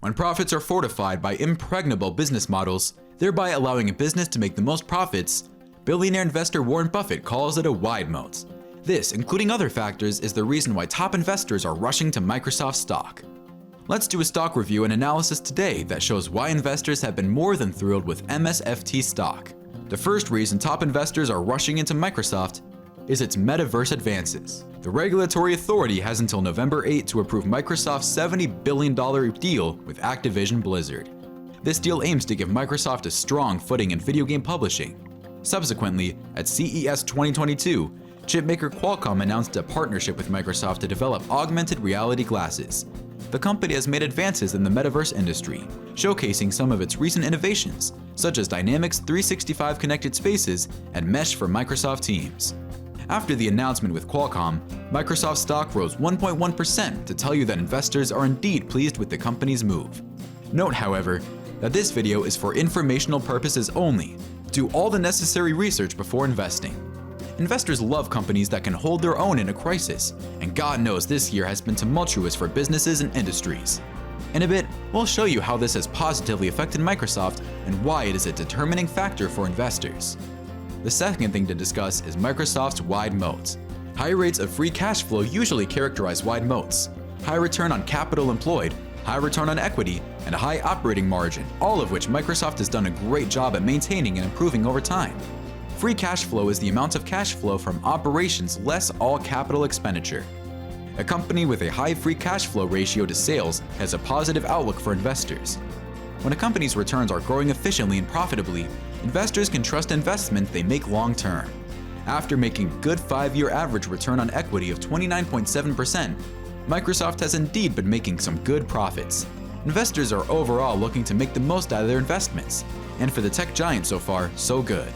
when profits are fortified by impregnable business models, thereby allowing a business to make the most profits, billionaire investor Warren Buffett calls it a wide moat. This, including other factors, is the reason why top investors are rushing to Microsoft stock. Let's do a stock review and analysis today that shows why investors have been more than thrilled with MSFT stock. The first reason top investors are rushing into Microsoft is its metaverse advances. The regulatory authority has until November 8 to approve Microsoft's $70 billion deal with Activision Blizzard. This deal aims to give Microsoft a strong footing in video game publishing. Subsequently, at CES 2022, chipmaker Qualcomm announced a partnership with Microsoft to develop augmented reality glasses. The company has made advances in the metaverse industry, showcasing some of its recent innovations, such as Dynamics 365 connected spaces and Mesh for Microsoft Teams. After the announcement with Qualcomm, Microsoft stock rose 1.1% to tell you that investors are indeed pleased with the company's move. Note, however, that this video is for informational purposes only. Do all the necessary research before investing. Investors love companies that can hold their own in a crisis, and God knows this year has been tumultuous for businesses and industries. In a bit, we'll show you how this has positively affected Microsoft and why it is a determining factor for investors. The second thing to discuss is Microsoft's wide moat. High rates of free cash flow usually characterize wide moats. High return on capital employed, high return on equity, and a high operating margin, all of which Microsoft has done a great job at maintaining and improving over time. Free cash flow is the amount of cash flow from operations less all capital expenditure. A company with a high free cash flow ratio to sales has a positive outlook for investors. When a company's returns are growing efficiently and profitably, investors can trust investments they make long term. After making a good 5-year average return on equity of 29.7%, Microsoft has indeed been making some good profits. Investors are overall looking to make the most out of their investments, and for the tech giant so far, so good.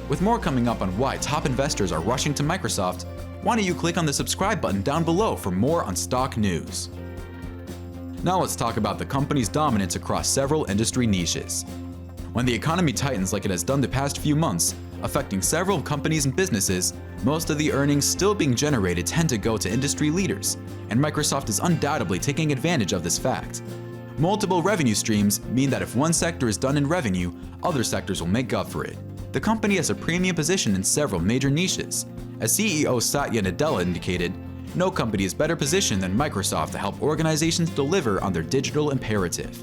With more coming up on why top investors are rushing to Microsoft, why don't you click on the subscribe button down below for more on stock news. Now let's talk about the company's dominance across several industry niches. When the economy tightens like it has done the past few months, affecting several companies and businesses, most of the earnings still being generated tend to go to industry leaders, and Microsoft is undoubtedly taking advantage of this fact. Multiple revenue streams mean that if one sector is done in revenue, other sectors will make up for it. The company has a premium position in several major niches. As CEO Satya Nadella indicated, no company is better positioned than Microsoft to help organizations deliver on their digital imperative.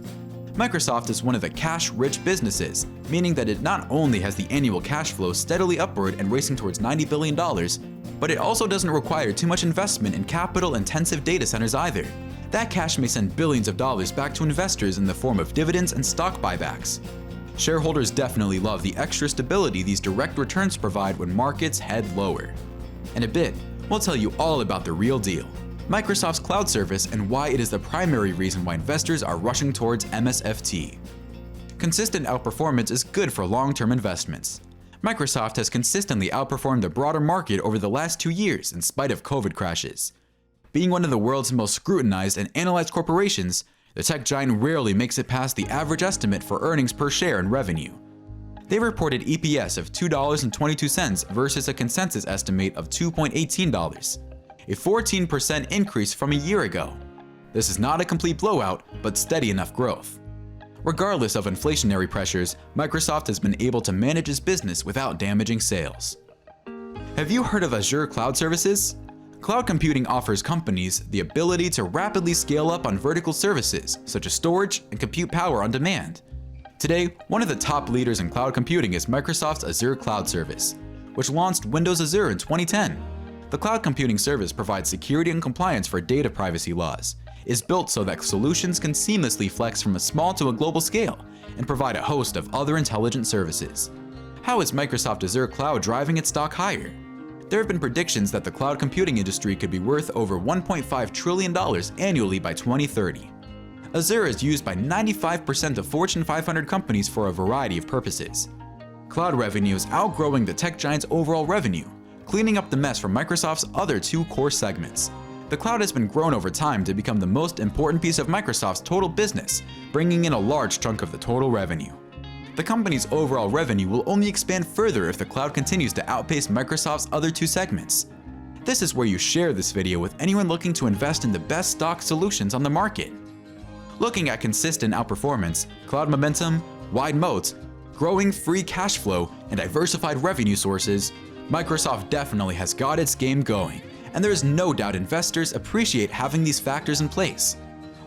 Microsoft is one of the cash-rich businesses, meaning that it not only has the annual cash flow steadily upward and racing towards $90 billion, but it also doesn't require too much investment in capital-intensive data centers either. That cash may send billions of dollars back to investors in the form of dividends and stock buybacks. Shareholders definitely love the extra stability these direct returns provide when markets head lower. In a bit, we'll tell you all about the real deal, Microsoft's cloud service, and why it is the primary reason why investors are rushing towards MSFT. Consistent outperformance is good for long-term investments. Microsoft has consistently outperformed the broader market over the last 2 years in spite of COVID crashes. Being one of the world's most scrutinized and analyzed corporations, the tech giant rarely makes it past the average estimate for earnings per share and revenue. They reported EPS of $2.22 versus a consensus estimate of $2.18, a 14% increase from a year ago. This is not a complete blowout, but steady enough growth. Regardless of inflationary pressures, Microsoft has been able to manage its business without damaging sales. Have you heard of Azure Cloud Services? Cloud computing offers companies the ability to rapidly scale up on vertical services, such as storage and compute power on demand. Today, one of the top leaders in cloud computing is Microsoft's Azure Cloud Service, which launched Windows Azure in 2010. The cloud computing service provides security and compliance for data privacy laws, is built so that solutions can seamlessly flex from a small to a global scale, and provide a host of other intelligent services. How is Microsoft Azure Cloud driving its stock higher? There have been predictions that the cloud computing industry could be worth over $1.5 trillion annually by 2030. Azure is used by 95% of Fortune 500 companies for a variety of purposes. Cloud revenue is outgrowing the tech giant's overall revenue, cleaning up the mess for Microsoft's other 2 core segments. The cloud has been grown over time to become the most important piece of Microsoft's total business, bringing in a large chunk of the total revenue. The company's overall revenue will only expand further if the cloud continues to outpace Microsoft's other 2 segments. This is where you share this video with anyone looking to invest in the best stock solutions on the market. Looking at consistent outperformance, cloud momentum, wide moats, growing free cash flow, and diversified revenue sources, Microsoft definitely has got its game going, and there is no doubt investors appreciate having these factors in place.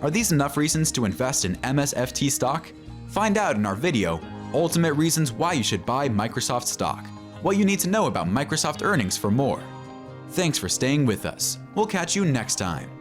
Are these enough reasons to invest in MSFT stock? Find out in our video, Ultimate Reasons Why You Should Buy Microsoft Stock, what you need to know about Microsoft earnings for more. Thanks for staying with us. We'll catch you next time.